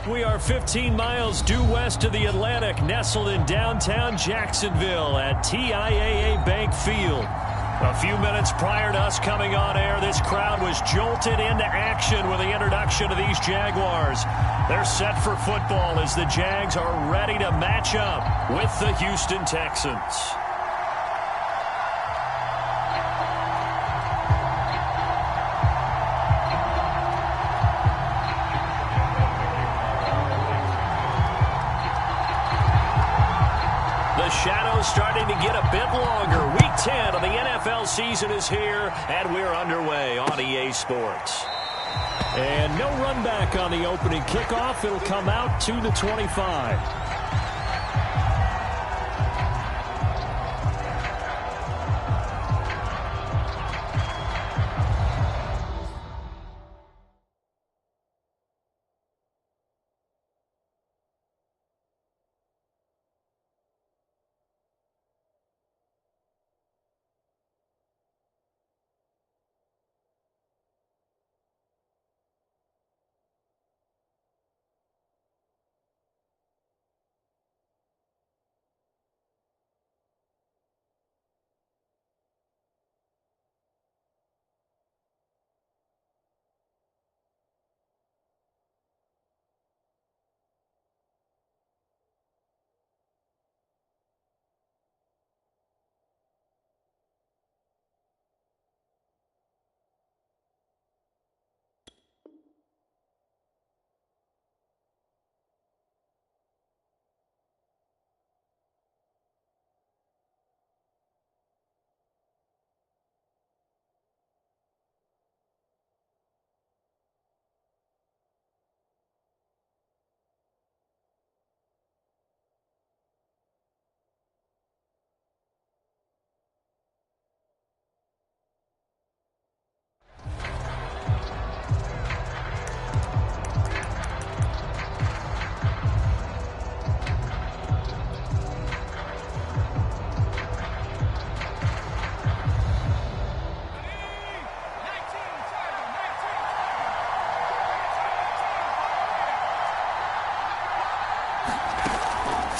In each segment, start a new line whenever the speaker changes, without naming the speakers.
We are 15 miles due west of the Atlantic, nestled in downtown Jacksonville at TIAA Bank Field. A few minutes prior to us coming on air, this crowd was jolted into action with the introduction of these Jaguars. They're set for football as the Jags are ready to match up with the Houston Texans. The shadow's starting to get a bit longer. Week 10 of the NFL season is here, and we're underway on EA Sports. And no run back on the opening kickoff. It'll come out to the 25.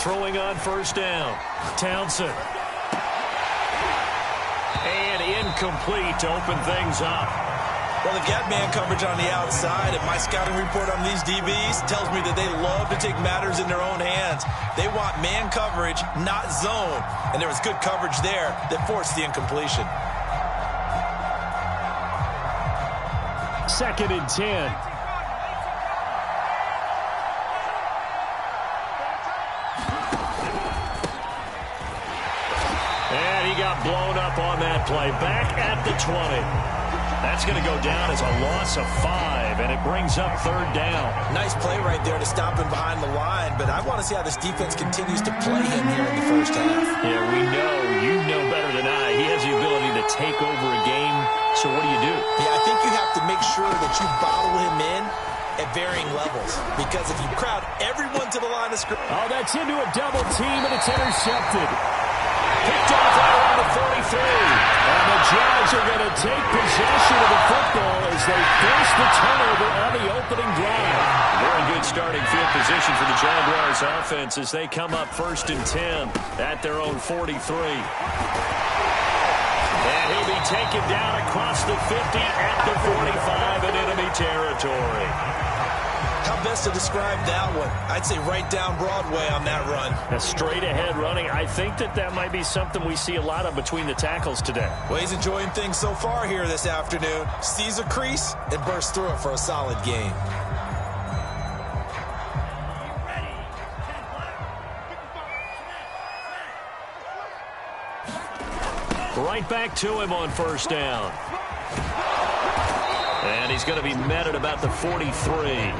Throwing on first down. Townsend. And incomplete to open things up.
Well, they've got man coverage on the outside, and my scouting report on these DBs tells me that they love to take matters in their own hands. They want man coverage, not zone. And there was good coverage there that forced the incompletion.
2nd and 10. And he got blown up on that play. Back at the 20. That's going to go down as a loss of 5, and it brings up 3rd down.
Nice play right there to stop him behind the line, but I want to see how this defense continues to play him here in the first half.
Yeah, you know better than I. He has the ability to take over a game, so what do you do?
Yeah, I think you have to make sure that you bottle him in at varying levels, because if you crowd everyone to the line of scrimmage.
Oh, that's into a double team, and it's intercepted. Picked off right around the 43. And the Jags are going to take possession of the football as they force the turnover on the opening drive. Very good starting field position for the Jaguars offense as they come up 1st and 10 at their own 43. And he'll be taken down across the 50 at the 45 in enemy territory.
How best to describe that one? I'd say right down Broadway on that run.
A straight ahead running. I think that might be something we see a lot of between the tackles today.
Well, he's enjoying things so far here this afternoon. Sees a crease and bursts through it for a solid gain.
Right back to him on 1st down. And he's going to be met at about the 43.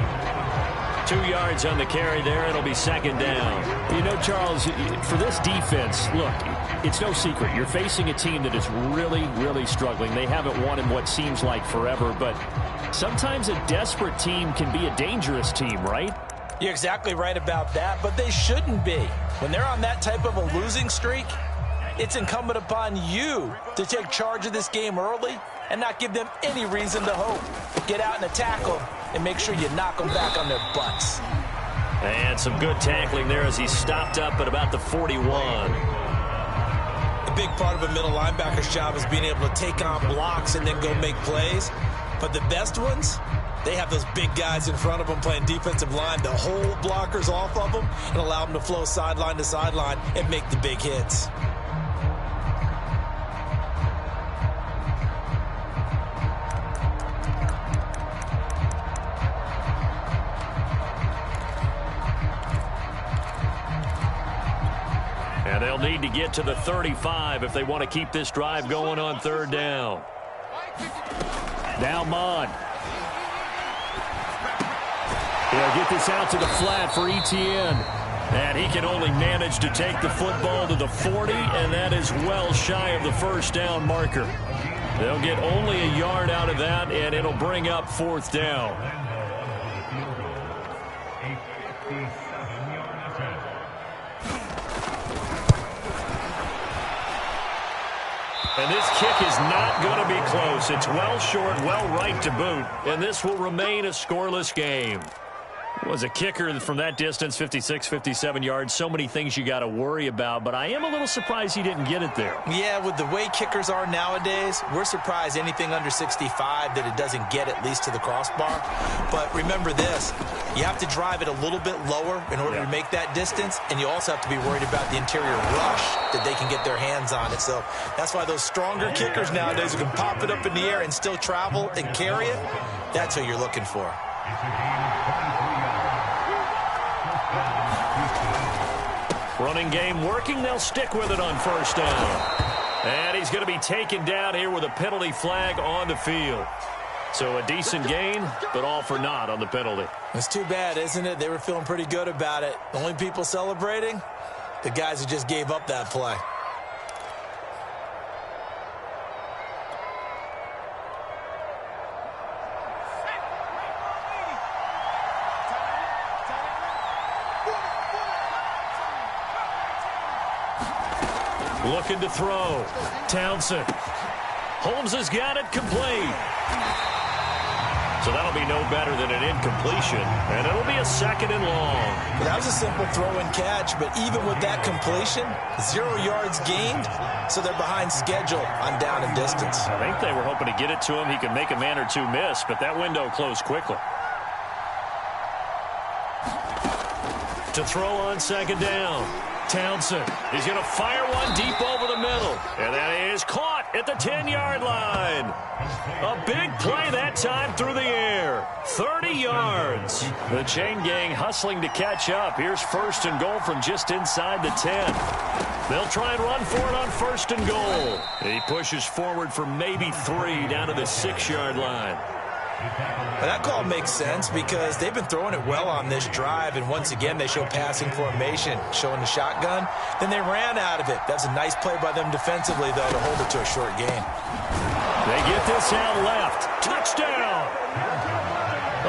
2 yards on the carry there. It'll be 2nd down. You know, Charles, for this defense, look, it's no secret. You're facing a team that is really, really struggling. They haven't won in what seems like forever, but sometimes a desperate team can be a dangerous team, right?
You're exactly right about that, but they shouldn't be. When they're on that type of a losing streak, it's incumbent upon you to take charge of this game early and not give them any reason to hope. Get out in a tackle and make sure you knock them back on their butts.
And some good tackling there as he stopped up at about the 41.
A big part of a middle linebacker's job is being able to take on blocks and then go make plays. But the best ones, they have those big guys in front of them playing defensive line to hold blockers off of them and allow them to flow sideline to sideline and make the big hits.
And they'll need to get to the 35 if they want to keep this drive going on third down. Now Mond. He'll get this out to the flat for Etienne. And he can only manage to take the football to the 40, and that is well shy of the first down marker. They'll get only a yard out of that, and it'll bring up fourth down. And this kick is not going to be close. It's well short, well right to boot. And this will remain a scoreless game. Was a kicker from that distance, 56, 57 yards. So many things you got to worry about, but I am a little surprised he didn't get it there.
Yeah, with the way kickers are nowadays, we're surprised anything under 65 that it doesn't get at least to the crossbar. But remember this, you have to drive it a little bit lower in order to make that distance, and you also have to be worried about the interior rush that they can get their hands on it. So that's why those stronger kickers nowadays who can pop it up in the air and still travel and carry it, that's who you're looking for.
Running game working. They'll stick with it on first down. And he's going to be taken down here with a penalty flag on the field. So a decent gain, but all for naught on the penalty.
It's too bad, isn't it? They were feeling pretty good about it. The only people celebrating, the guys who just gave up that play.
Looking to throw. Townsend. Holmes has got it complete. So that'll be no better than an incompletion. And it'll be a second and long.
Well, that was a simple throw and catch, but even with that completion, 0 yards gained, so they're behind schedule on down and distance.
I think they were hoping to get it to him. He could make a man or two miss, but that window closed quickly. To throw on second down. Townsend. He's going to fire one deep over the middle. And that is caught at the 10-yard line. A big play that time through the air. 30 yards. The chain gang hustling to catch up. Here's first and goal from just inside the 10. They'll try and run for it on first and goal. He pushes forward for maybe 3 down to the 6-yard line.
Well, that call makes sense because they've been throwing it well on this drive, and once again they show passing formation, showing the shotgun. Then they ran out of it. That's a nice play by them defensively, though, to hold it to a short gain.
They get this out left. Touchdown!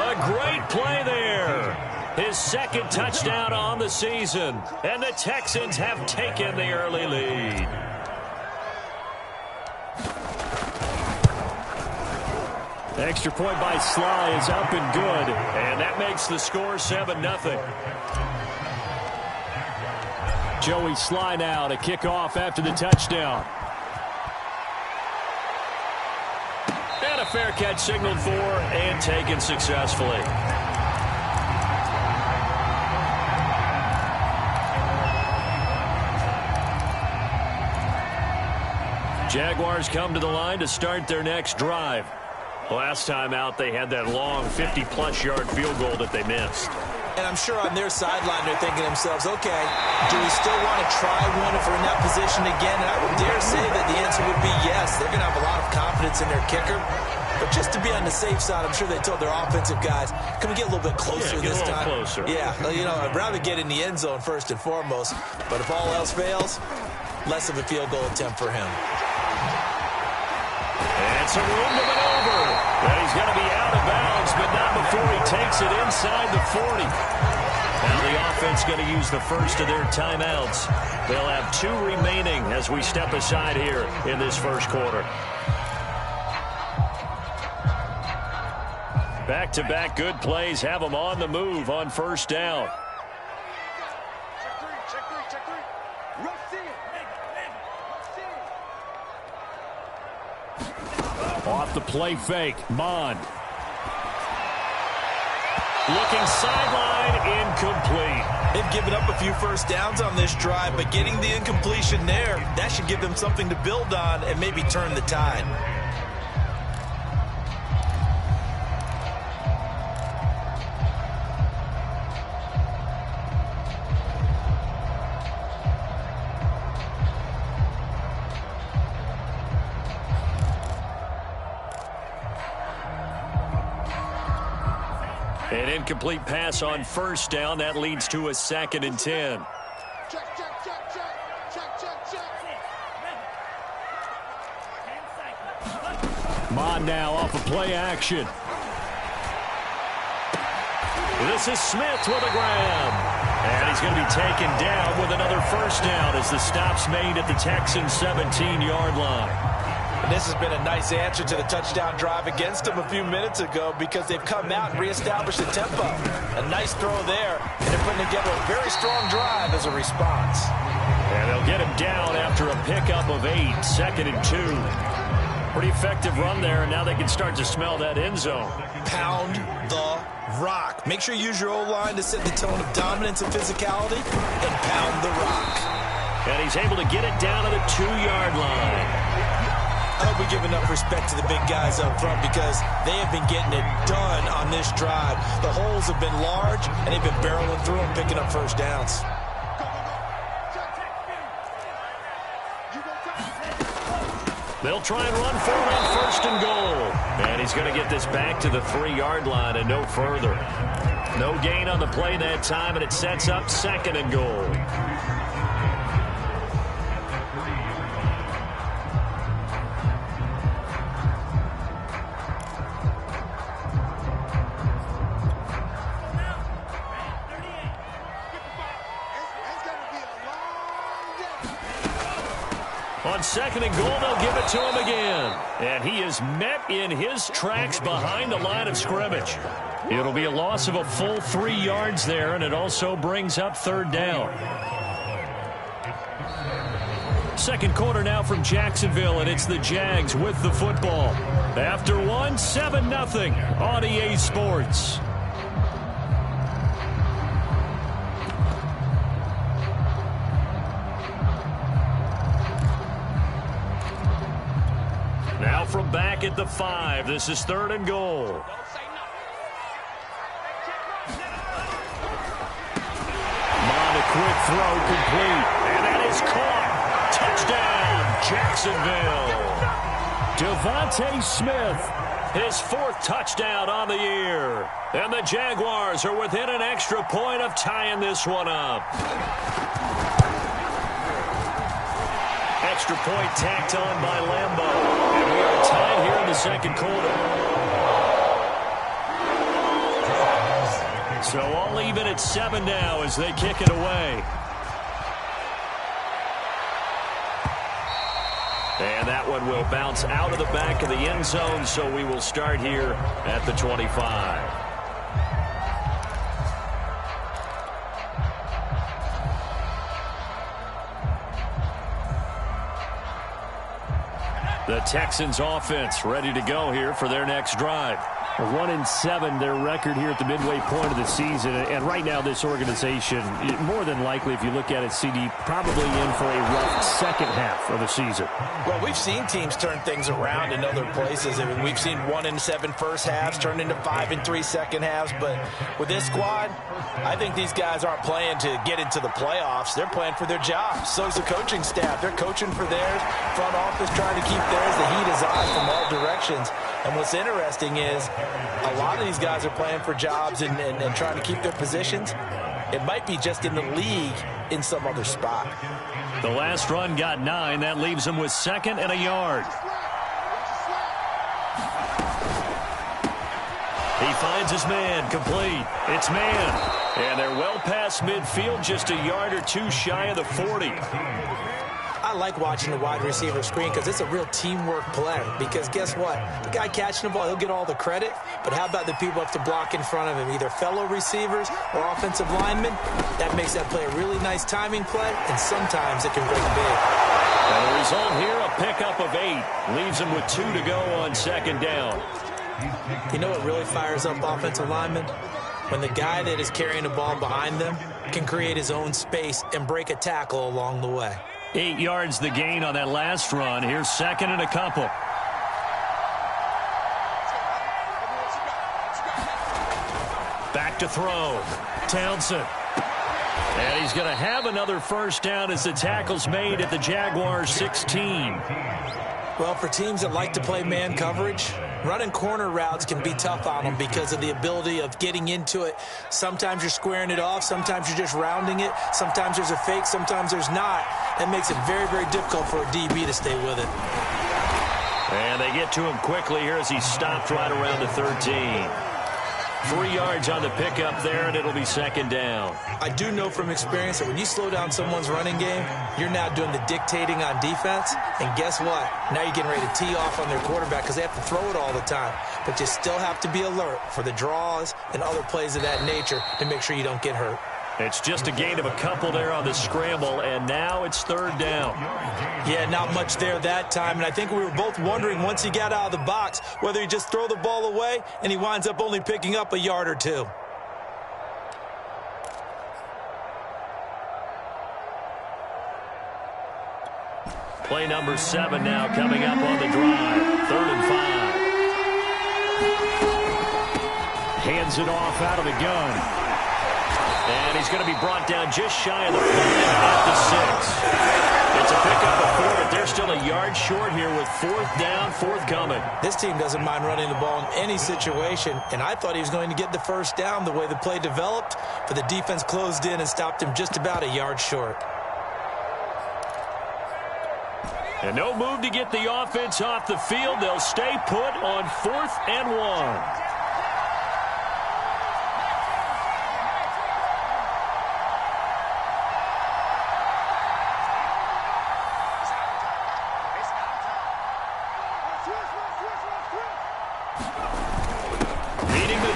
A great play there. His second touchdown on the season, and the Texans have taken the early lead. Extra point by Sly is up and good, and that makes the score 7-0. Joey Sly now to kick off after the touchdown. And a fair catch signaled for and taken successfully. Jaguars come to the line to start their next drive. Last time out, they had that long 50-plus yard field goal that they missed.
And I'm sure on their sideline, they're thinking to themselves, okay, do we still want to try one if we're in that position again? And I would dare say that the answer would be yes. They're going to have a lot of confidence in their kicker. But just to be on the safe side, I'm sure they told their offensive guys, can we get a little bit closer this time?
Closer.
Yeah, you know, I'd rather get in the end zone first and foremost. But if all else fails, less of a field goal attempt for him.
And some room to maneuver. And he's going to be out of bounds, but not before he takes it inside the 40. Now the offense going to use the first of their timeouts. They'll have 2 remaining as we step aside here in this first quarter. Back-to-back good plays have them on the move on first down. the play fake. Mond. Looking sideline, incomplete.
They've given up a few first downs on this drive, but getting the incompletion there, that should give them something to build on and maybe turn the tide.
An incomplete pass on first down. That leads to a 2nd and 10. Mond now off of play action. This is Smith with a grab. And he's going to be taken down with another first down as the stop's made at the Texans' 17-yard line.
And this has been a nice answer to the touchdown drive against them a few minutes ago because they've come out and reestablished the tempo. A nice throw there, and they're putting together a very strong drive as a response.
And they'll get him down after a pickup of 8, 2nd and 2. Pretty effective run there, and now they can start to smell that end zone.
Pound the rock. Make sure you use your O-line to set the tone of dominance and physicality, and pound the rock.
And he's able to get it down to the 2-yard line.
I hope we give enough respect to the big guys up front because they have been getting it done on this drive. The holes have been large, and they've been barreling through them, picking up first downs.
They'll try and run for it on 1st and goal. And he's going to get this back to the 3-yard line and no further. No gain on the play that time, and it sets up 2nd and goal. On 2nd and goal, they'll give it to him again. And he is met in his tracks behind the line of scrimmage. It'll be a loss of a full 3 yards there, and it also brings up 3rd down. Second quarter now from Jacksonville, and it's the Jags with the football. After one, 7-0 on EA Sports. Now from back at the 5, this is 3rd and goal. Mond, a quick throw, complete. And that is caught. Touchdown, Jacksonville. Devontae Smith, his 4th touchdown on the year. And the Jaguars are within an extra point of tying this one up. Extra point tacked on by Lambeau. And we are tied here in the 2nd quarter. So all even at 7 now as they kick it away. And that one will bounce out of the back of the end zone, so we will start here at the 25. The Texans offense ready to go here for their next drive.
1-7, their record here at the midway point of the season. And right now, this organization, more than likely, if you look at it, CD, probably in for a rough second half of the season.
Well, we've seen teams turn things around in other places. I mean, we've seen 1-7 first halves turn into 5-3 second halves. But with this squad, I think these guys aren't playing to get into the playoffs. They're playing for their jobs. So is the coaching staff. They're coaching for theirs. Front office trying to keep theirs. The heat is on from all directions. And what's interesting is a lot of these guys are playing for jobs and trying to keep their positions. It might be just in the league in some other spot.
The last run got 9. That leaves them with 2nd and a yard. He finds his man, complete. It's man. And they're well past midfield, just a yard or 2 shy of the 40.
I like watching the wide receiver screen because it's a real teamwork play. Because guess what? The guy catching the ball, he'll get all the credit. But how about the people up to block in front of him, either fellow receivers or offensive linemen? That makes that play a really nice timing play, and sometimes it can break big.
And the result here, a pickup of 8. Leaves him with 2 to go on second down.
You know what really fires up offensive linemen? When the guy that is carrying the ball behind them can create his own space and break a tackle along the way.
8 yards the gain on that last run. Here's second and a couple. Back to throw. Townsend. And he's going to have another first down as the tackle's made at the Jaguars' 16.
Well, for teams that like to play man coverage, running corner routes can be tough on them because of the ability of getting into it. Sometimes you're squaring it off. Sometimes you're just rounding it. Sometimes there's a fake. Sometimes there's not. That makes it very, very difficult for a DB to stay with it.
And they get to him quickly here as he's stopped right around the 13. 3 yards on the pickup there, and it'll be second down.
I do know from experience that when you slow down someone's running game, you're now doing the dictating on defense. And guess what? Now you're getting ready to tee off on their quarterback because they have to throw it all the time. But you still have to be alert for the draws and other plays of that nature to make sure you don't get hurt.
It's just a gain of a couple there on the scramble, and now it's third down.
Yeah, not much there that time, and I think we were both wondering once he got out of the box whether he just throw the ball away, and he winds up only picking up a yard or two.
Play number 7 now coming up on the drive. 3rd and 5. Hands it off out of the gun. And he's going to be brought down just shy of the 5 at the 6. It's a pickup of 4, but they're still a yard short here with 4th down, 4th coming.
This team doesn't mind running the ball in any situation, and I thought he was going to get the first down the way the play developed, but the defense closed in and stopped him just about a yard short.
And no move to get the offense off the field. They'll stay put on 4th and 1.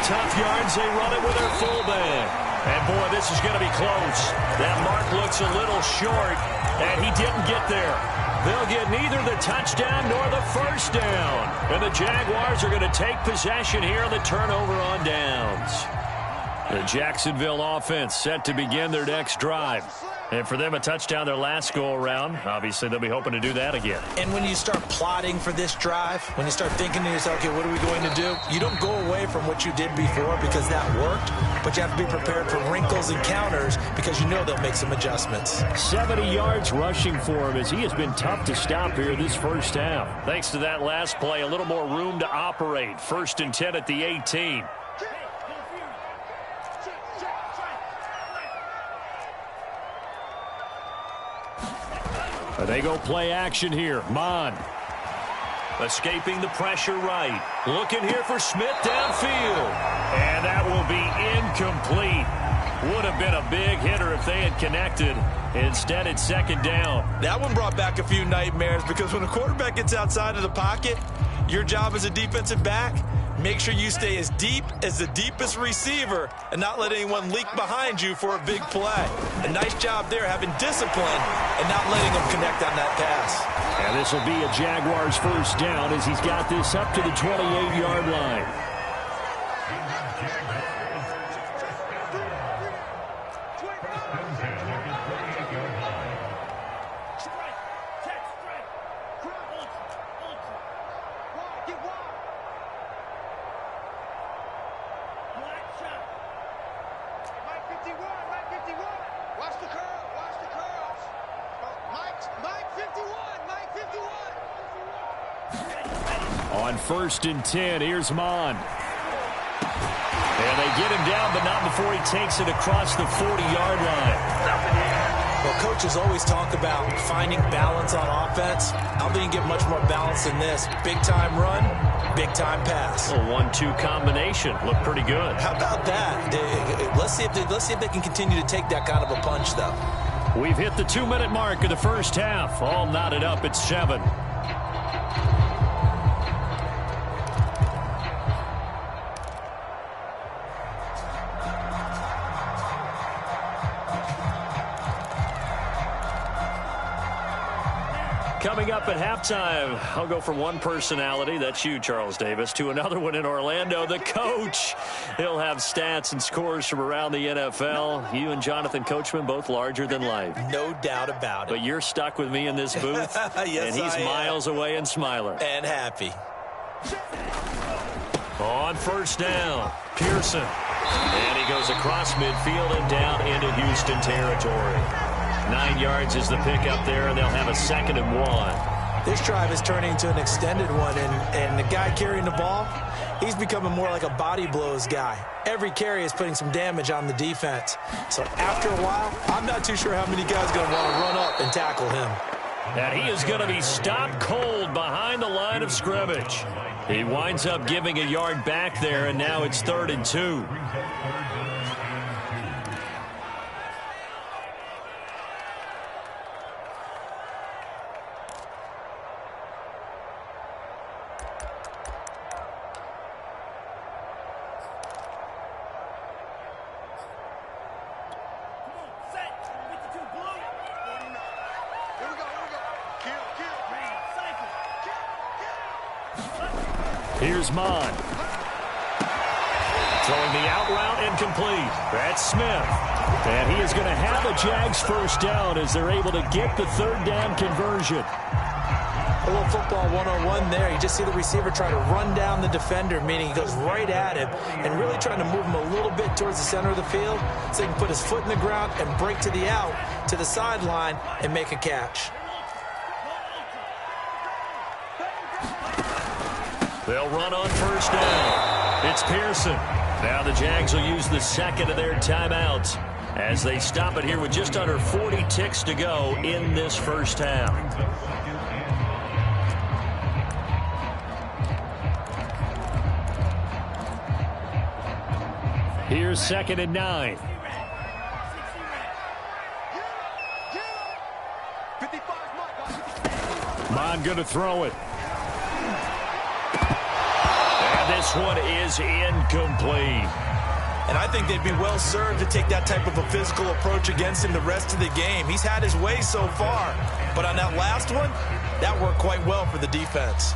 Tough yards, they run it with their fullback. And, boy, this is going to be close. That mark looks a little short, and he didn't get there. They'll get neither the touchdown nor the first down. And the Jaguars are going to take possession here on the turnover on downs. The Jacksonville offense set to begin their next drive. And for them, a touchdown their last go-around. Obviously, they'll be hoping to do that again.
And when you start plotting for this drive, when you start thinking to yourself, okay, what are we going to do? You don't go away from what you did before because that worked, but you have to be prepared for wrinkles and counters because you know they'll make some adjustments.
70 yards rushing for him as he has been tough to stop here this first half. Thanks to that last play, a little more room to operate. 1st and 10 at the 18. They go play action here. Mon escaping the pressure right. Looking here for Smith downfield. And that will be incomplete. Would have been a big hitter if they had connected. Instead, it's second down.
That one brought back a few nightmares because when a quarterback gets outside of the pocket, your job as a defensive back, make sure you stay as deep as the deepest receiver and not let anyone leak behind you for a big play. A nice job there having discipline and not letting them connect on that pass.
And this will be a Jaguars first down as he's got this up to the 28-yard line. On 1st and 10, here's Mon. And they get him down, but not before he takes it across the 40-yard line.
Well, coaches always talk about finding balance on offense. I don't think you get much more balance than this. Big-time run, big-time pass.
A 1-2 combination. Looked pretty good.
How about that? Let's see if they can continue to take that kind of a punch, though.
We've hit the 2-minute mark of the first half. All knotted up at 7. Coming up at halftime, I'll go from one personality, that's you, Charles Davis, to another one in Orlando, the coach. He'll have stats and scores from around the NFL. You and Jonathan Coachman, both larger than life.
No doubt about it.
But you're stuck with me in this booth,
yes,
and he's miles away and smiling.
And happy.
On first down, Pearson. And he goes across midfield and down into Houston territory. 9 yards is the pickup there, and they'll have a 2nd and 1.
This drive is turning into an extended one, and the guy carrying the ball, he's becoming more like a body blows guy. Every carry is putting some damage on the defense. So after a while, I'm not too sure how many guys are going to want to run up and tackle him.
And he is going to be stopped cold behind the line of scrimmage. He winds up giving a yard back there, and now it's 3rd and 2. Here's Mon. Throwing the out route incomplete. That's Smith. And he is going to have a Jags first down as they're able to get the 3rd down conversion.
A little football 101 there. You just see the receiver try to run down the defender, meaning he goes right at him and really trying to move him a little bit towards the center of the field so he can put his foot in the ground and break to the out, to the sideline, and make a catch.
They'll run on first down. It's Pearson. Now the Jags will use the 2nd of their timeouts as they stop it here with just under 40 ticks to go in this first half. Here's 2nd and 9. Mon going to throw it. This one is incomplete.
And I think they'd be well served to take that type of a physical approach against him the rest of the game. He's had his way so far. But on that last one, that worked quite well for the defense.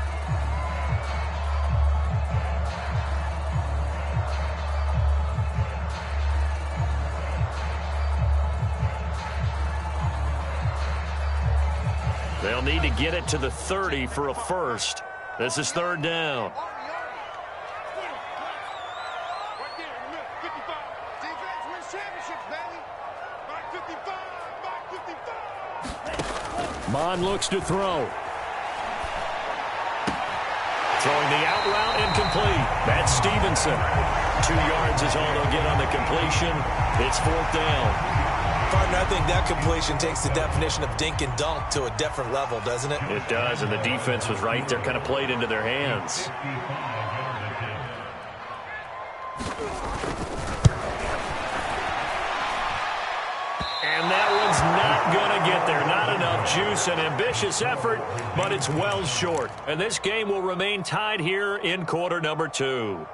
They'll need to get it to the 30 for a first. This is 3rd down. Mon looks to throw. Throwing the out route incomplete. That's Stevenson. 2 yards is all they'll get on the completion. It's 4th down.
Partner, I think that completion takes the definition of dink and dunk to a different level, doesn't it?
It does, and the defense was right there, kind of played into their hands. And that one's not going to get there. Not enough juice. An ambitious effort, but it's well short. And this game will remain tied here in quarter number 2.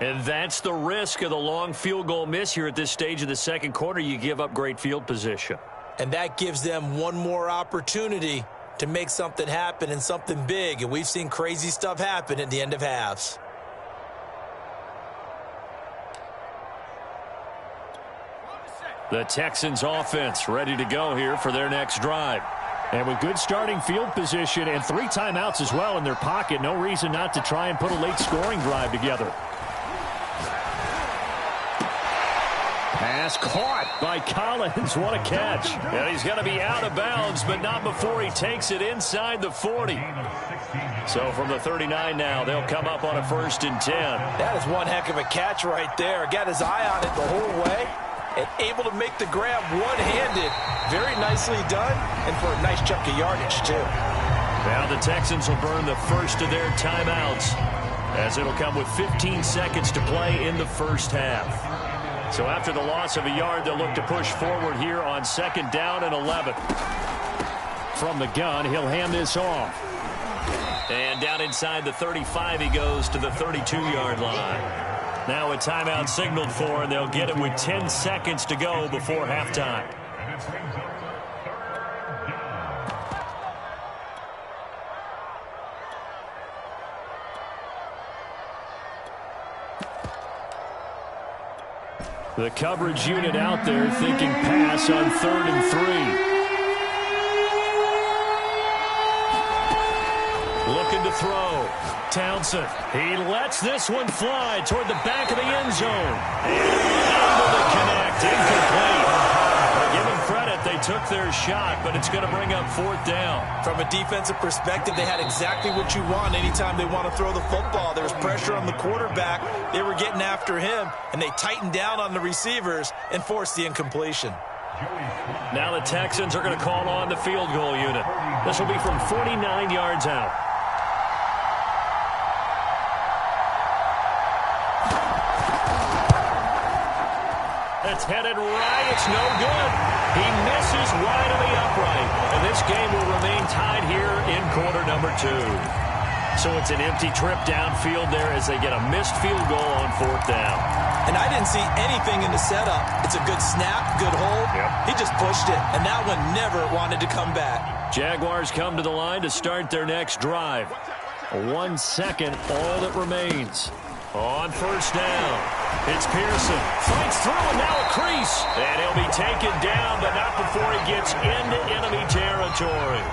And that's the risk of the long field goal miss here at this stage of the 2nd quarter. You give up great field position.
And that gives them one more opportunity to make something happen and something big. And we've seen crazy stuff happen at the end of halves.
The Texans offense ready to go here for their next drive.
And with good starting field position and 3 timeouts as well in their pocket, no reason not to try and put a late scoring drive together. Pass caught by Collins. What a catch.
And he's going to be out of bounds, but not before he takes it inside the 40. So from the 39 now, they'll come up on a 1st and 10.
That is one heck of a catch right there. Got his eye on it the whole way and able to make the grab one-handed. Very nicely done, and for a nice chunk of yardage, too.
Now the Texans will burn the first of their timeouts as it'll come with 15 seconds to play in the first half. So after the loss of a yard, they'll look to push forward here on 2nd down and 11.
From the gun, he'll hand this off.
And down inside the 35, he goes to the 32-yard line. Now a timeout signaled for, and they'll get it with 10 seconds to go before halftime. The coverage unit out there thinking pass on 3rd and 3. Looking to throw. Townsend. He lets this one fly toward the back of the end zone. And able to connect. Incomplete. Give them credit. They took their shot, but it's going to bring up 4th down.
From a defensive perspective, they had exactly what you want anytime they want to throw the football. There was pressure on the quarterback. They were getting after him, and they tightened down on the receivers and forced the incompletion.
Now the Texans are going to call on the field goal unit. This will be from 49 yards out. It's headed right. It's no good. He misses wide of the upright. And this game will remain tied here in quarter number 2. So it's an empty trip downfield there as they get a missed field goal on 4th down.
And I didn't see anything in the setup. It's a good snap, good hold. He just pushed it, and that one never wanted to come back.
Jaguars come to the line to start their next drive. 1 second, all that remains. On 1st down, it's Pearson. Fights through and now a crease. And he'll be taken down, but not before he gets into enemy territory.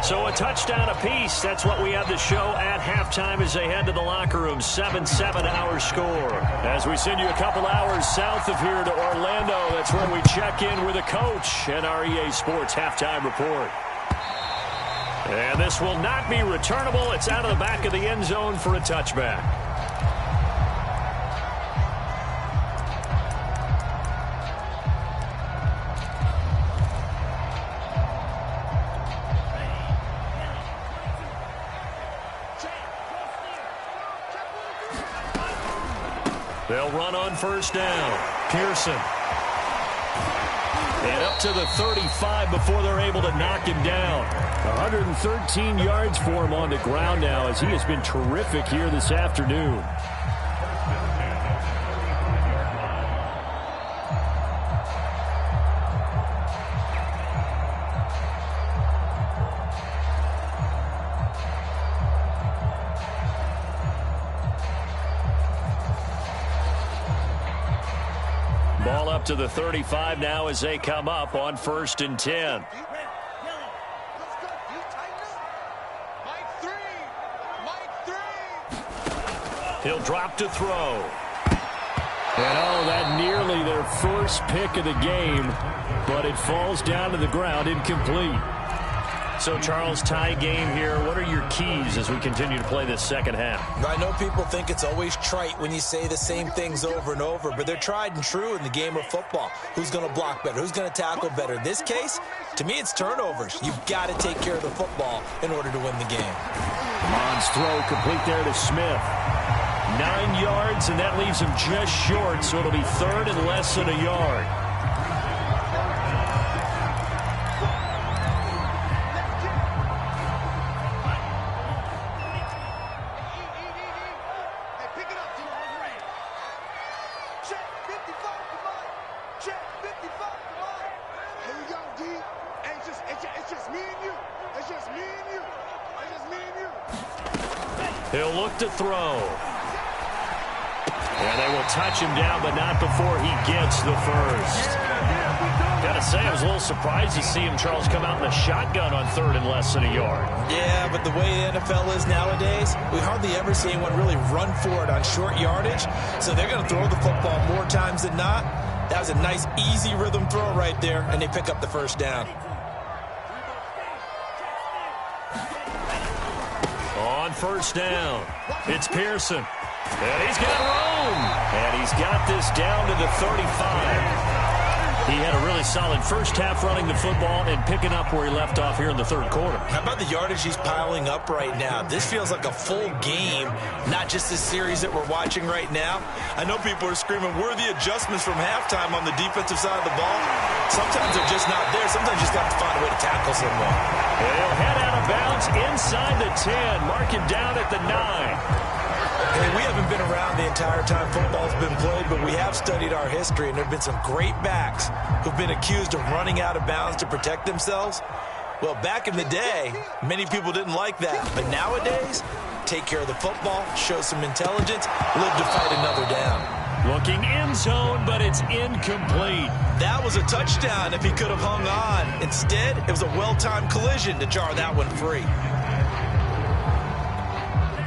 So a touchdown apiece. That's what we have to show at halftime as they head to the locker room. 7-7 our score. As we send you a couple hours south of here to Orlando, that's where we check in with the coach and our EA Sports halftime report. And this will not be returnable. It's out of the back of the end zone for a touchback. They'll run on 1st down. Pearson. And up to the 35 before they're able to knock him down. 113 yards for him on the ground now as he has been terrific here this afternoon. Ball up to the 35 now as they come up on 1st and 10. He'll drop to throw. And oh, that nearly their first pick of the game, but it falls down to the ground incomplete. So, Charles, tie game here. What are your keys as we continue to play this second half?
I know people think it's always trite when you say the same things over and over, but they're tried and true in the game of football. Who's going to block better? Who's going to tackle better? In this case, to me, it's turnovers. You've got to take care of the football in order to win the game.
Mons throw complete there to Smith. 9 yards, and that leaves him just short, so it'll be 3rd and less than a yard. He'll look to throw. And they will touch him down, but not before he gets the first. Got to say, I was a little surprised to see him, Charles, come out in a shotgun on 3rd and less than a yard.
Yeah, but the way the NFL is nowadays, we hardly ever see anyone really run for it on short yardage. So they're going to throw the football more times than not. That was a nice, easy rhythm throw right there, and they pick up the 1st down.
On 1st down, it's Pearson. And he's got room. And he's got this down to the 35. He had a really solid first half running the football and picking up where he left off here in the 3rd quarter.
How about the yardage he's piling up right now? This feels like a full game, not just this series that we're watching right now. I know people are screaming, where are the adjustments from halftime on the defensive side of the ball? Sometimes they're just not there. Sometimes you just have to find a way to tackle someone.
And he'll head out of bounds inside the 10, mark him down at the 9.
Hey, we haven't been around the entire time football's been played, but we have studied our history, and there have been some great backs who've been accused of running out of bounds to protect themselves. Well, back in the day, many people didn't like that. But nowadays, take care of the football, show some intelligence, live to fight another down.
Looking end zone, but it's incomplete.
That was a touchdown if he could have hung on. Instead, it was a well-timed collision to jar that one free.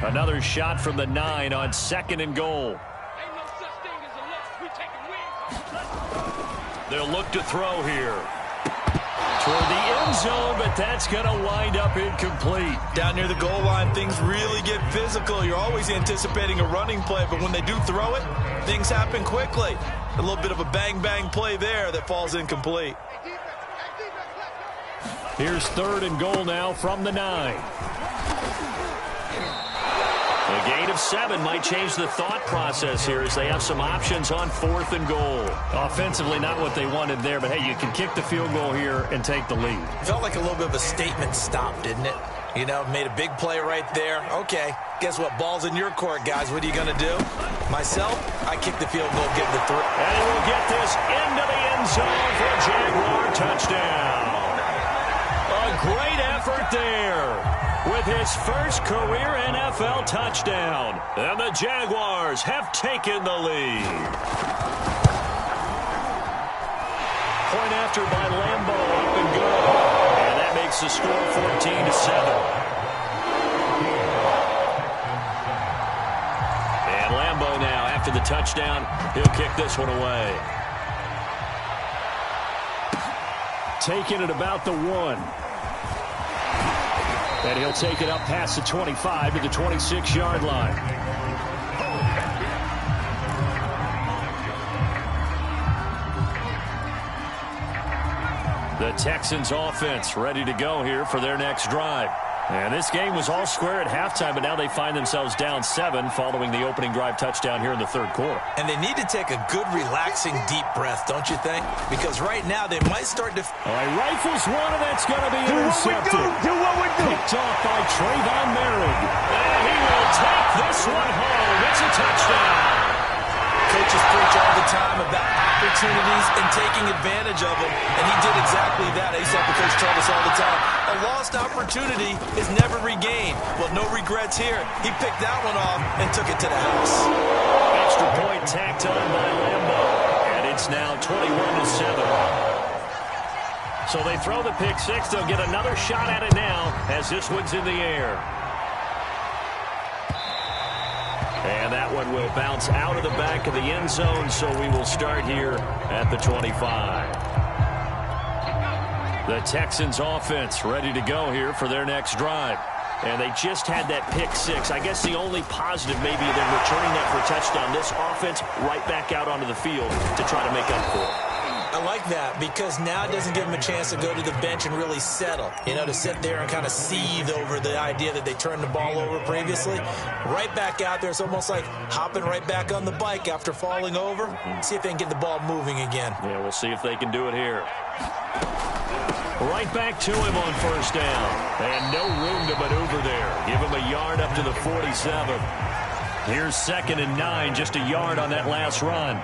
Another shot from the 9 on 2nd and goal. They'll look to throw here. Toward the end zone, but that's going to wind up incomplete.
Down near the goal line, things really get physical. You're always anticipating a running play, but when they do throw it, things happen quickly. A little bit of a bang-bang play there that falls incomplete.
Here's 3rd and goal now from the 9. A gain of 7 might change the thought process here as they have some options on 4th and goal. Offensively, not what they wanted there, but hey, you can kick the field goal here and take the lead.
Felt like a little bit of a statement stop, didn't it? You know, made a big play right there. Okay, guess what? Ball's in your court, guys. What are you going to do? Myself, I kick the field goal, get the throw.
And he will get this into the end zone for a Jaguar touchdown. A great effort there with his first career NFL touchdown. And the Jaguars have taken the lead. Point after by Lambeau, up and good. And that makes the score 14-7. And Lambeau now, after the touchdown, he'll kick this one away. Taking it about the 1. And he'll take it up past the 25 to the 26-yard line. The Texans offense ready to go here for their next drive. And this game was all square at halftime, but now they find themselves down 7 following the opening drive touchdown here in the 3rd quarter.
And they need to take a good, relaxing, deep breath, don't you think? Because right now they might start to...
All right, rifles one, and that's going to be intercepted.
Do what we do.
Picked off by Trayvon Merrick. And he will take this one home. It's a touchdown.
Coaches preach all the time about opportunities and taking advantage of them, and he did exactly that. I used to have a coach tell us all the time, a lost opportunity is never regained. Well, no regrets here. He picked that one off and took it to the house.
Extra point tacked on by Lambeau, and it's now 21-7. So they throw the pick 6. They'll get another shot at it now as this one's in the air. And that one will bounce out of the back of the end zone, so we will start here at the 25. The Texans offense ready to go here for their next drive. And they just had that pick 6. I guess the only positive maybe than returning that for a touchdown. This offense right back out onto the field to try to make up for it.
I like that because now it doesn't give them a chance to go to the bench and really settle. You know, to sit there and kind of seethe over the idea that they turned the ball over previously. Right back out there. It's almost like hopping right back on the bike after falling over. See if they can get the ball moving again.
Yeah, we'll see if they can do it here. Right back to him on 1st down. And no room to maneuver there. Give him a yard up to the 47. Here's 2nd and 9, just a yard on that last run.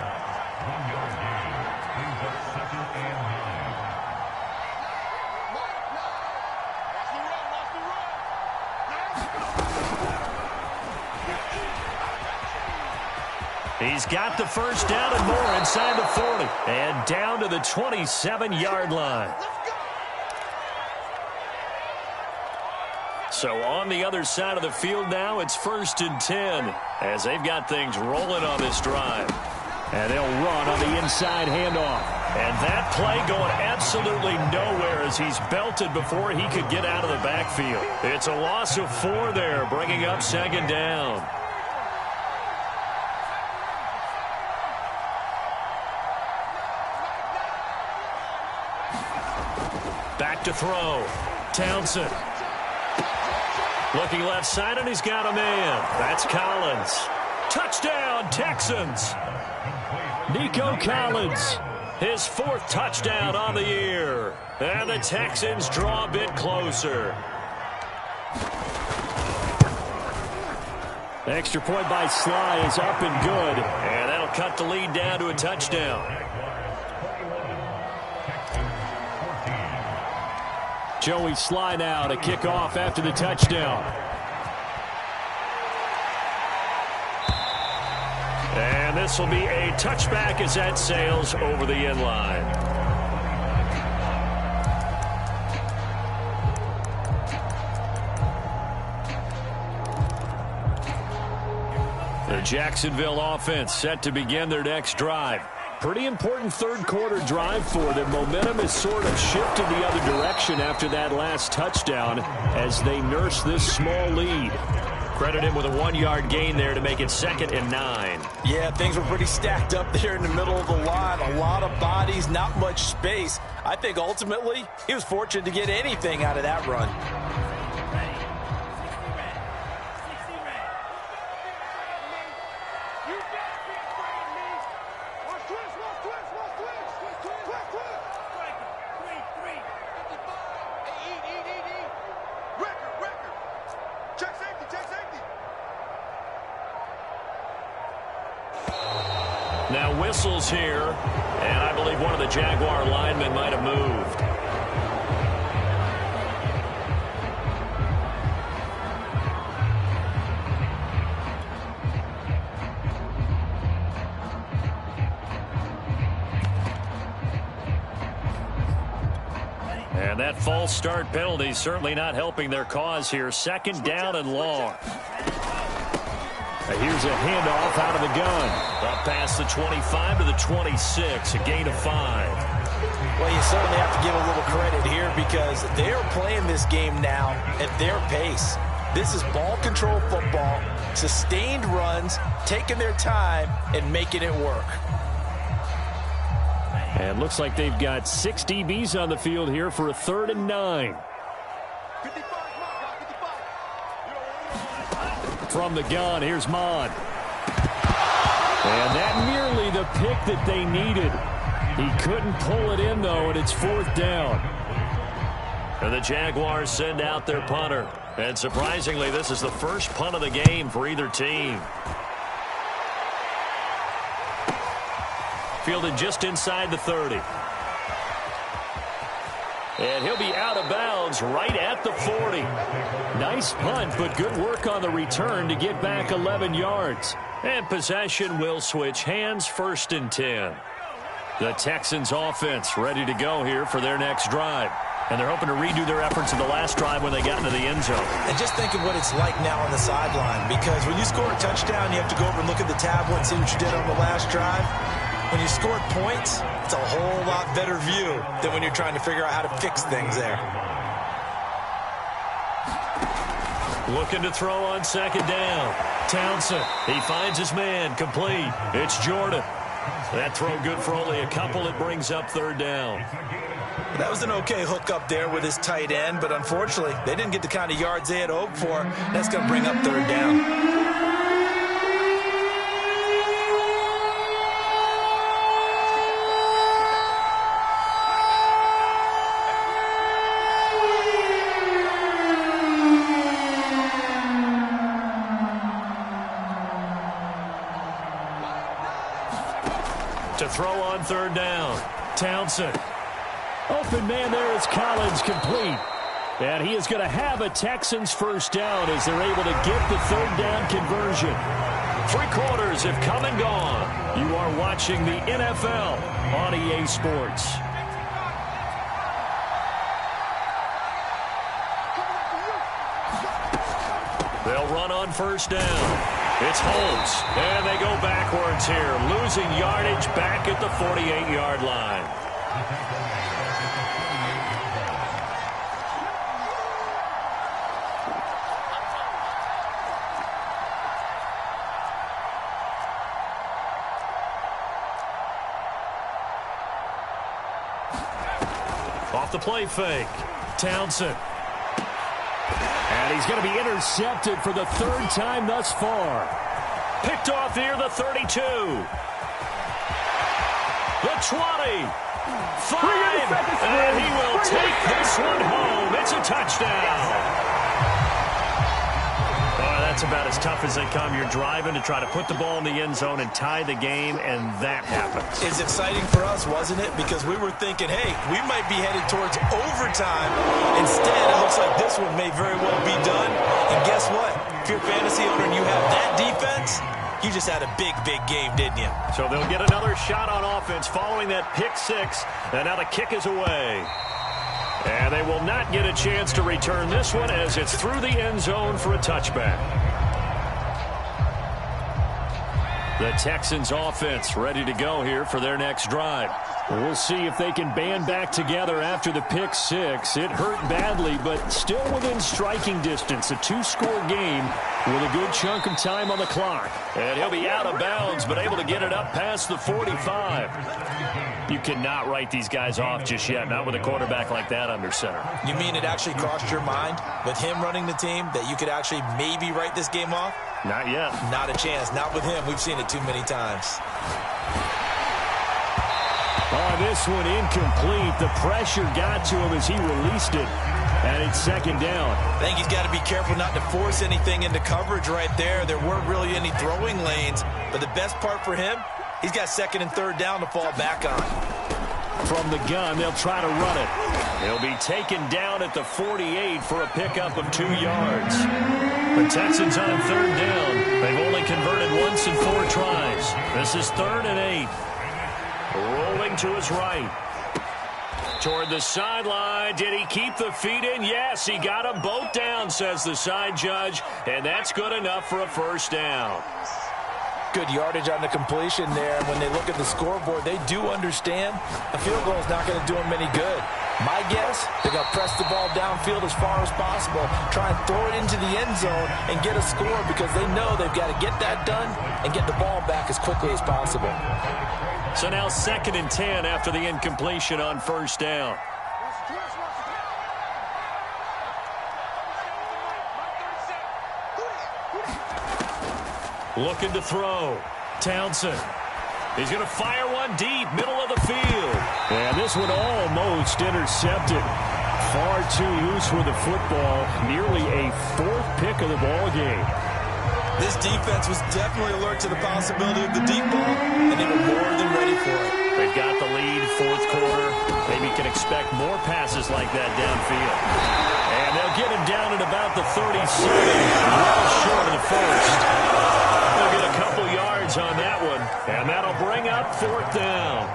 He's got the 1st down and more inside the 40. And down to the 27-yard line. So on the other side of the field now, it's 1st and 10 as they've got things rolling on this drive. And they'll run on the inside handoff. And that play going absolutely nowhere as he's belted before he could get out of the backfield. It's a loss of 4 there, bringing up 2nd down. Back to throw. Townsend. Looking left side, and he's got a man. That's Collins. Touchdown, Texans. Nico Collins, his 4th touchdown on the year. And the Texans draw a bit closer. Extra point by Sly is up and good. And that'll cut the lead down to a touchdown. Joey Sly now to kick off after the touchdown. And this will be a touchback as that sails over the end line. The Jacksonville offense set to begin their next drive. Pretty important third quarter drive for them. Momentum has sort of shifted the other direction after that last touchdown as they nurse this small lead. Credit him with a 1-yard gain there to make it 2nd and 9.
Yeah, things were pretty stacked up there in the middle of the line. A lot of bodies, not much space. I think ultimately he was fortunate to get anything out of that run.
Now whistles here, and I believe one of the Jaguar linemen might have moved. And that false start penalty certainly not helping their cause here. 2nd down and long. Here's a handoff out of the gun. Up past the 25 to the 26, a gain of 5.
Well, you certainly have to give a little credit here because they are playing this game now at their pace. This is ball control football, sustained runs, taking their time and making it work.
And looks like they've got 6 DBs on the field here for a 3rd and 9. From the gun, here's Mod. And that nearly the pick that they needed. He couldn't pull it in, though, and it's 4th down.
And the Jaguars send out their punter. And surprisingly, this is the first punt of the game for either team. Fielded just inside the 30. And he'll be out of bounds right at the 40. Nice punt, but good work on the return to get back 11 yards. And possession will switch hands, 1st and 10. The Texans offense ready to go here for their next drive. And they're hoping to redo their efforts in the last drive when they got into the end zone.
And just think of what it's like now on the sideline, because when you score a touchdown, you have to go over and look at the tablet and see what you did on the last drive. When you scored points, it's a whole lot better view than when you're trying to figure out how to fix things there.
Looking to throw on 2nd down. Townsend, he finds his man, complete. It's Jordan. That throw good for only a couple. It brings up 3rd down.
That was an okay hook up there with his tight end, but unfortunately, they didn't get the kind of yards they had hoped for. That's going to bring up 3rd down.
To throw on 3rd down. Townsend.
Open man there is Collins, complete. And he is going to have a Texans 1st down as they're able to get the 3rd down conversion.
3 quarters have come and gone. You are watching the NFL on EA Sports. They'll run on 1st down. It's Holmes, and they go backwards here, losing yardage back at the 48-yard line. Off the play fake, Townsend.
And he's going to be intercepted for the 3rd time thus far.
Picked off near the 32. The 20. 5. And he will take this one home. It's a touchdown. That's about as tough as they come. You're driving to try to put the ball in the end zone and tie the game, and that happens.
It's exciting for us, wasn't it? Because we were thinking, hey, we might be headed towards overtime. Instead, it looks like this one may very well be done. And guess what? If you're a fantasy owner and you have that defense, you just had a big, big game, didn't you?
So they'll get another shot on offense following that pick six. And now the kick is away. And they will not get a chance to return this one as it's through the end zone for a touchback. The Texans offense ready to go here for their next drive. We'll see if they can band back together after the pick six. It hurt badly, but still within striking distance. A two-score game with a good chunk of time on the clock. And he'll be out of bounds, but able to get it up past the 45. You cannot write these guys off just yet, not with a quarterback like that under center.
You mean it actually crossed your mind with him running the team that you could actually maybe write this game off?
Not yet.
Not a chance. Not with him. We've seen it too many times.
Oh, this one incomplete. The pressure got to him as he released it. And it's second down.
I think he's got to be careful not to force anything into coverage right there. There weren't really any throwing lanes. But the best part for him, he's got second and third down to fall back on.
From the gun, they'll try to run it.
He'll be taken down at the 48 for a pickup of 2 yards. The Texans on third down. They've only converted once in 4 tries. This is 3rd and 8. Rolling to his right. Toward the sideline. Did he keep the feet in? Yes, he got them both down, says the side judge. And that's good enough for a first down.
Good yardage on the completion there. When they look at the scoreboard, they do understand a field goal is not going to do them any good. My guess, they're going to press the ball downfield as far as possible, try and throw it into the end zone and get a score because they know they've got to get that done and get the ball back as quickly as possible.
So now 2nd and 10 after the incompletion on first down. Looking to throw. Townsend. He's going to fire one deep, middle of the field.
And this one almost intercepted. Far too loose with the football. Nearly a 4th pick of the ball game.
This defense was definitely alert to the possibility of the deep ball, and they were more than ready for it.
They've got the lead, 4th quarter. Maybe can expect more passes like that downfield. And they'll get him down at about the 37, well short of the first. They'll get a couple yards on that one, and that'll bring up 4th down.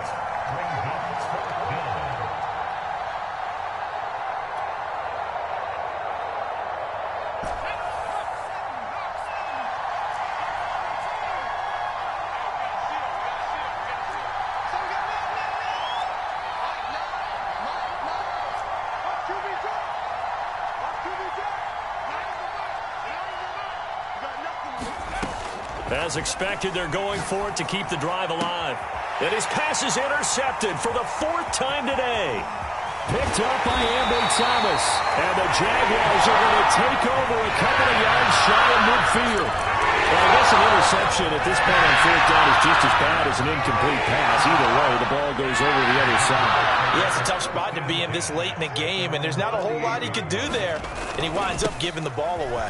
As expected, they're going for it to keep the drive alive. And his pass is intercepted for the 4th time today.
Picked up by Ambry Thomas. And the Jaguars are going to take over a couple of yards shy of midfield. Well, I guess an interception at this point on 4th down is just as bad as an incomplete pass. Either way, the ball goes over the other side.
Yeah, it's a tough spot to be in this late in the game, and there's not a whole lot he could do there. And he winds up giving the ball away.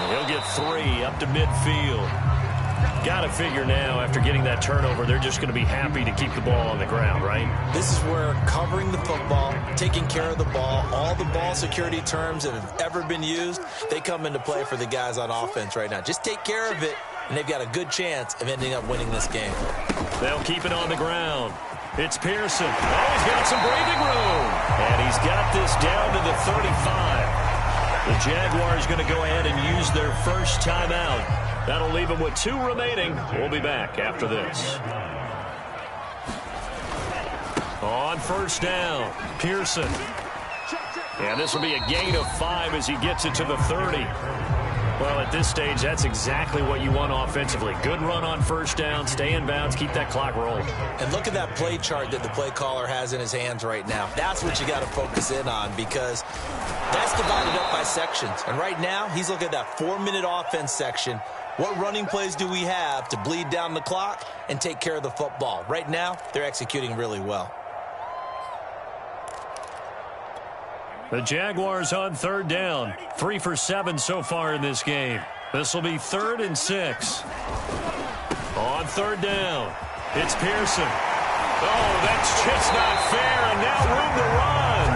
He'll get 3 up to midfield. Got to figure now, after getting that turnover, they're just going to be happy to keep the ball on the ground, right?
This is where covering the football, taking care of the ball, all the ball security terms that have ever been used, they come into play for the guys on offense right now. Just take care of it, and they've got a good chance of ending up winning this game.
They'll keep it on the ground. It's Pearson. Oh, he's got some breathing room. And he's got this down to the 35. The Jaguars going to go ahead and use their first timeout. That'll leave them with 2 remaining. We'll be back after this. On first down, Pearson. And this will be a gain of 5 as he gets it to the 30. Well, at this stage, that's exactly what you want offensively. Good run on first down, stay in bounds, keep that clock rolling.
And look at that play chart that the play caller has in his hands right now. That's what you got to focus in on because that's divided up by sections. And right now, he's looking at that 4-minute offense section. What running plays do we have to bleed down the clock and take care of the football? Right now, they're executing really well.
The Jaguars on third down. 3 for 7 so far in this game. This will be 3rd and 6. On third down, it's Pearson. Oh, that's just not fair, and now room to run.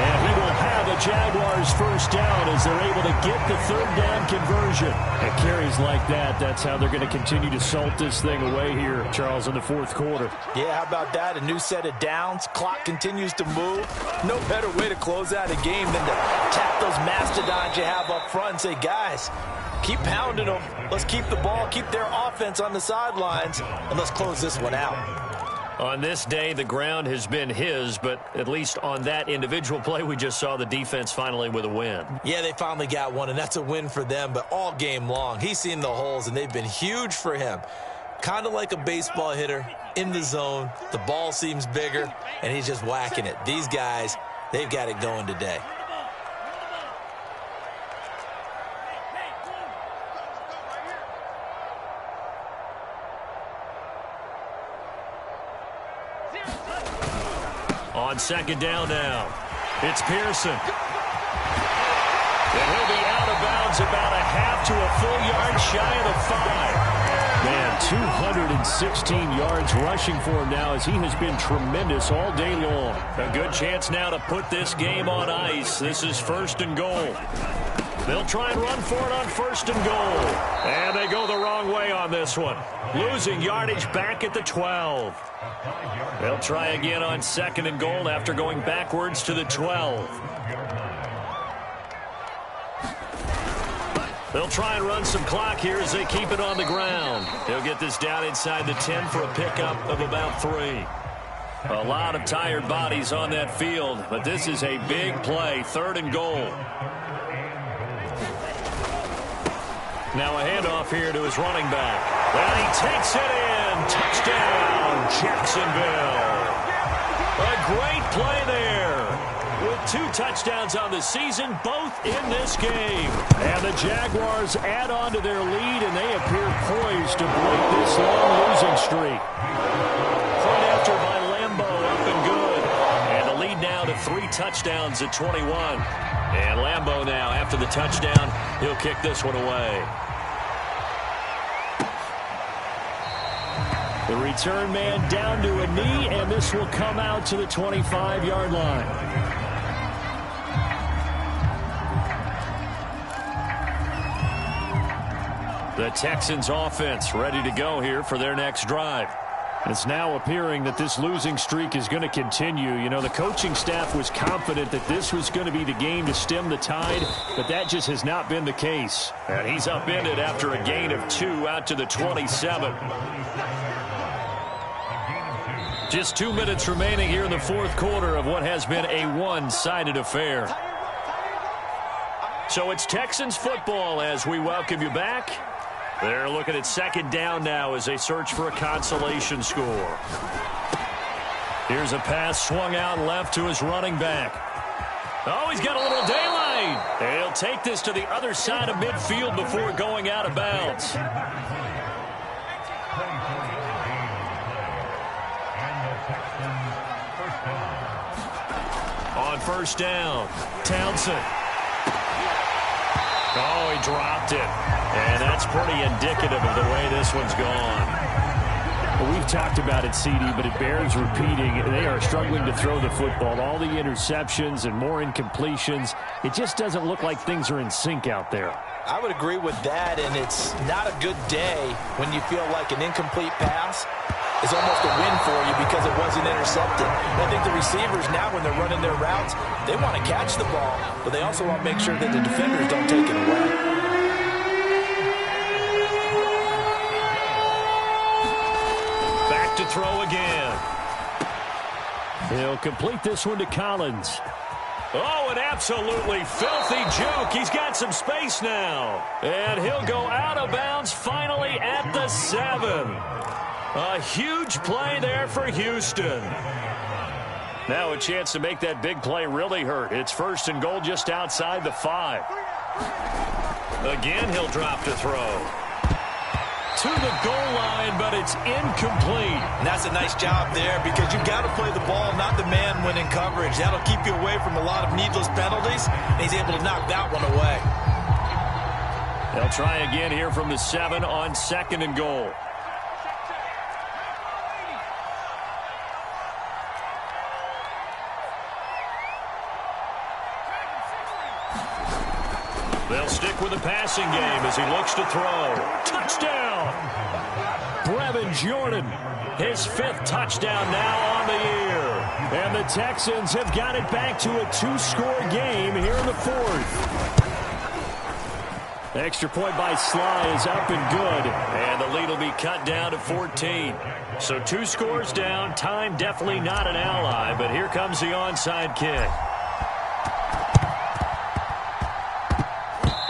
And he will have a Jaguars first down as they're able to get the third down conversion. And carries like that, that's how they're going to continue to salt this thing away here, Charles, in the fourth quarter.
Yeah, how about that? A new set of downs. Clock continues to move. No better way to close out a game than to tap those mastodons you have up front and say, guys, keep pounding them. Let's keep the ball, keep their offense on the sidelines, and let's close this one out.
On this day, the ground has been his, but at least on that individual play, we just saw the defense finally with a win.
Yeah, they finally got one, and that's a win for them, but all game long, he's seen the holes, and they've been huge for him. Kind of like a baseball hitter in the zone. The ball seems bigger, and he's just whacking it. These guys, they've got it going today.
On second down now, it's Pearson. And he'll be out of bounds about a half to a full yard shy of the 5. Man, 216 yards rushing for him now as he has been tremendous all day long. A good chance now to put this game on ice. This is first and goal. They'll try and run for it on first and goal. And they go the wrong way on this one. Losing yardage back at the 12. They'll try again on second and goal after going backwards to the 12. They'll try and run some clock here as they keep it on the ground. They'll get this down inside the 10 for a pickup of about 3. A lot of tired bodies on that field, but this is a big play, third and goal. Now a handoff here to his running back. And he takes it in. Touchdown, Jacksonville. A great play there. With 2 touchdowns on the season, both in this game. And the Jaguars add on to their lead, and they appear poised to break this long losing streak. Point after by Lambeau, up and good. And the lead now to 3 touchdowns at 21. And Lambeau now, after the touchdown, he'll kick this one away. The return man down to a knee, and this will come out to the 25-yard line. The Texans offense ready to go here for their next drive. It's now appearing that this losing streak is going to continue. You know, the coaching staff was confident that this was going to be the game to stem the tide, but that just has not been the case. And he's upended after a gain of 2 out to the 27. Just 2 minutes remaining here in the fourth quarter of what has been a one-sided affair. So it's Texans football as we welcome you back. They're looking at second down now as they search for a consolation score. Here's a pass swung out left to his running back. Oh, he's got a little daylight. He'll take this to the other side of midfield before going out of bounds. On first down, Townsend. Oh, he dropped it. And that's pretty indicative of the way this one's gone. Well, we've talked about it, CD, but it bears repeating. They are struggling to throw the football. All the interceptions and more incompletions. It just doesn't look like things are in sync out there.
I would agree with that, and it's not a good day when you feel like an incomplete pass is almost a win for you because it wasn't intercepted. I think the receivers now, when they're running their routes, they want to catch the ball, but they also want to make sure that the defenders don't take it away.
Back to throw again. He'll complete this one to Collins. Oh, an absolutely filthy juke. He's got some space now. And he'll go out of bounds finally at the 7. A huge play there for Houston. Now a chance to make that big play really hurt. It's first and goal just outside the 5. Again, he'll drop to throw. To the goal line, but it's incomplete.
And that's a nice job there because you've got to play the ball, not the man when in coverage. That'll keep you away from a lot of needless penalties, and he's able to knock that one away.
They'll try again here from the 7 on second and goal. stick with the passing game as he looks to throw. Touchdown! Brevin Jordan, his 5th touchdown now on the year. And the Texans have got it back to a 2-score game here in the 4th. Extra point by Sly is up and good. And the lead will be cut down to 14. So 2 scores down. Time definitely not an ally, but here comes the onside kick.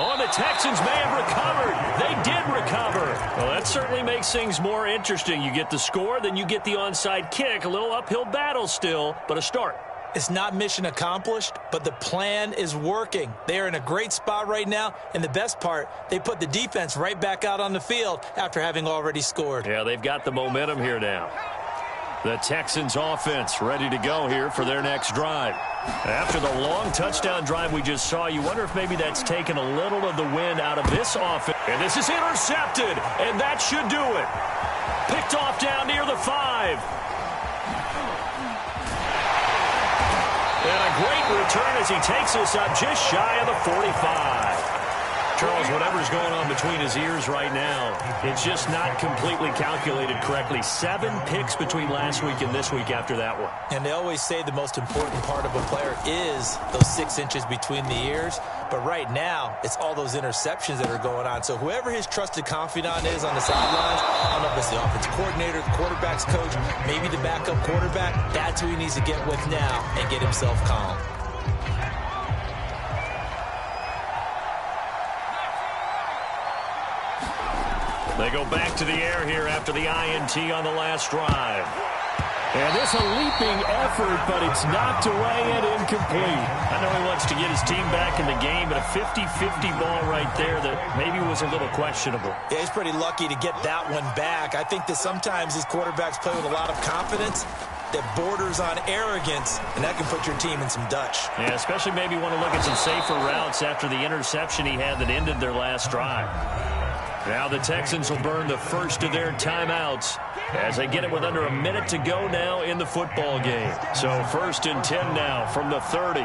Oh, the Texans may have recovered. They did recover. Well, that certainly makes things more interesting. You get the score, then you get the onside kick. A little uphill battle still, but a start.
It's not mission accomplished, but the plan is working. They are in a great spot right now, and the best part, they put the defense right back out on the field after having already scored.
Yeah, they've got the momentum here now. The Texans offense ready to go here for their next drive. After the long touchdown drive we just saw, you wonder if maybe that's taken a little of the wind out of this offense. And this is intercepted, and that should do it. Picked off down near the 5. And a great return as he takes us up just shy of the 45. Charles, whatever's going on between his ears right now, it's just not completely calculated correctly. 7 picks between last week and this week after that one.
And they always say the most important part of a player is those 6 inches between the ears. But right now, it's all those interceptions that are going on. So whoever his trusted confidant is on the sidelines, I don't know if it's the offensive coordinator, the quarterback's coach, maybe the backup quarterback, that's who he needs to get with now and get himself calm.
They go back to the air here after the INT on the last drive. And this a leaping effort, but it's knocked away and incomplete. I know he wants to get his team back in the game, but a 50-50 ball right there that maybe was a little questionable.
Yeah, he's pretty lucky to get that one back. I think that sometimes these quarterbacks play with a lot of confidence that borders on arrogance, and that can put your team in some Dutch.
Yeah, especially maybe want to look at some safer routes after the interception he had that ended their last drive. Now the Texans will burn the first of their timeouts as they get it with under a minute to go now in the football game. So 1st and 10 now from the 30.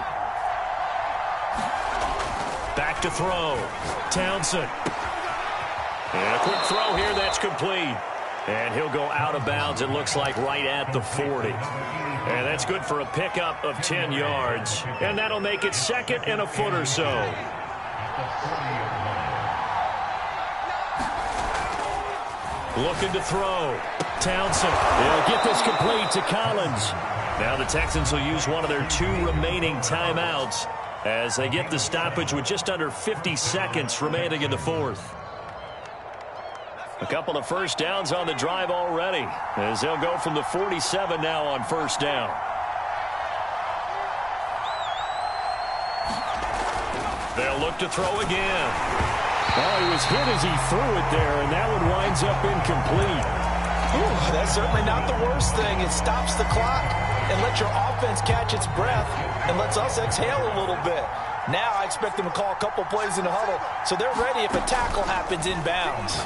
Back to throw. Townsend. And a quick throw here that's complete. And he'll go out of bounds, it looks like, right at the 40. And that's good for a pickup of 10 yards. And that'll make it 2nd and a foot or so. Looking to throw. Townsend. They'll get this complete to Collins. Now the Texans will use one of their 2 remaining timeouts as they get the stoppage with just under 50 seconds remaining in the 4th. A couple of first downs on the drive already as they'll go from the 47 now on 1st down. They'll look to throw again. Oh, he was hit as he threw it there, and that one winds up incomplete.
Ooh, that's certainly not the worst thing. It stops the clock and lets your offense catch its breath and lets us exhale a little bit. Now I expect them to call a couple plays in the huddle, so they're ready if a tackle happens inbounds.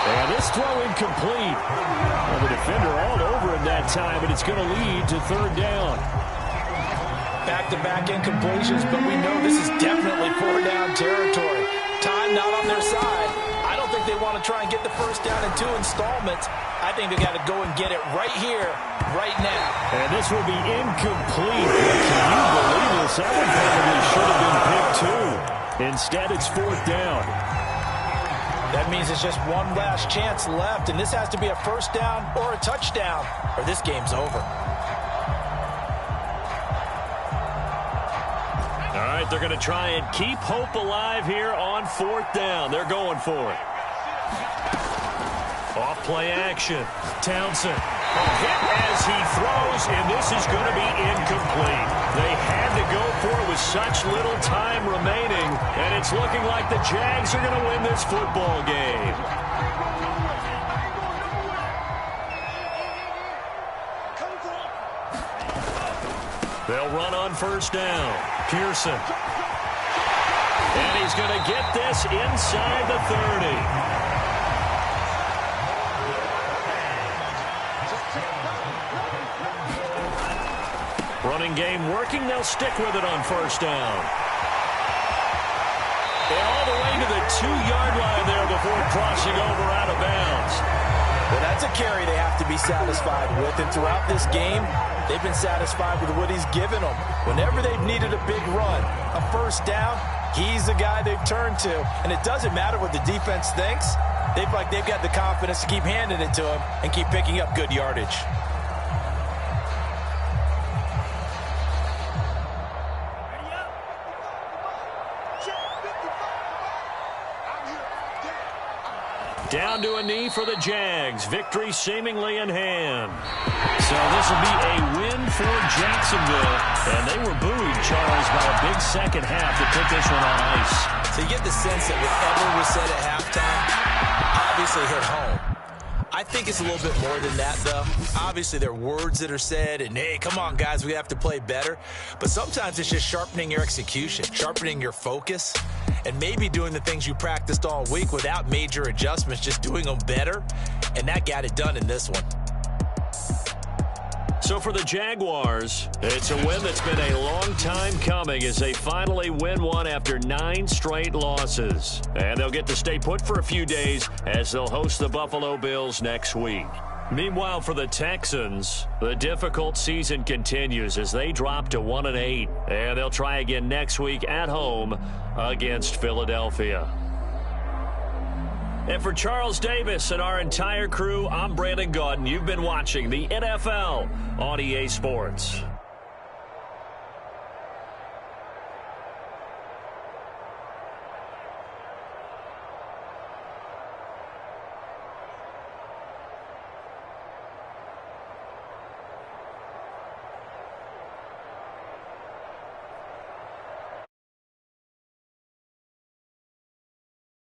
And this throw incomplete. Well, the defender all over him that time, and it's going to lead to 3rd down.
Back-to-back incompletions, but we know this is definitely 4-down territory. Time not on their side. I don't think they want to try and get the 1st down in 2 installments. I think they got to go and get it right here, right now.
And this will be incomplete. Can you believe this? That one probably should have been picked too. Instead, it's 4th down.
That means it's just one last chance left, and this has to be a 1st down or a touchdown, or this game's over.
All right, they're going to try and keep hope alive here on 4th down. They're going for it. Off play action. Townsend. Hit as he throws, and this is going to be incomplete. They had to go for it with such little time remaining, and it's looking like the Jags are going to win this football game. They'll run on 1st down. Pearson. And he's going to get this inside the 30. Running game working. They'll stick with it on 1st down. 2-yard line there before crossing over out of bounds.
Well, that's a carry they have to be satisfied with. And throughout this game, they've been satisfied with what he's given them. Whenever they've needed a big run, a first down, he's the guy they've turned to. And it doesn't matter what the defense thinks. They've got the confidence to keep handing it to him and keep picking up good yardage.
Down to a knee for the Jags. Victory seemingly in hand. So this will be a win for Jacksonville. And they were buoyed, Charles, by a big second half to put this one on ice.
So you get the sense that whatever was said at halftime obviously hit home. I think it's a little bit more than that, though. Obviously, there are words that are said, and, hey, come on, guys, we have to play better. But sometimes it's just sharpening your execution, sharpening your focus, and maybe doing the things you practiced all week without major adjustments, just doing them better. And that got it done in this one.
So for the Jaguars, it's a win that's been a long time coming as they finally win one after 9 straight losses. And they'll get to stay put for a few days as they'll host the Buffalo Bills next week. Meanwhile, for the Texans, the difficult season continues as they drop to 1-8. And they'll try again next week at home against Philadelphia. And for Charles Davis and our entire crew, I'm Brandon Gaudin. You've been watching the NFL on EA Sports.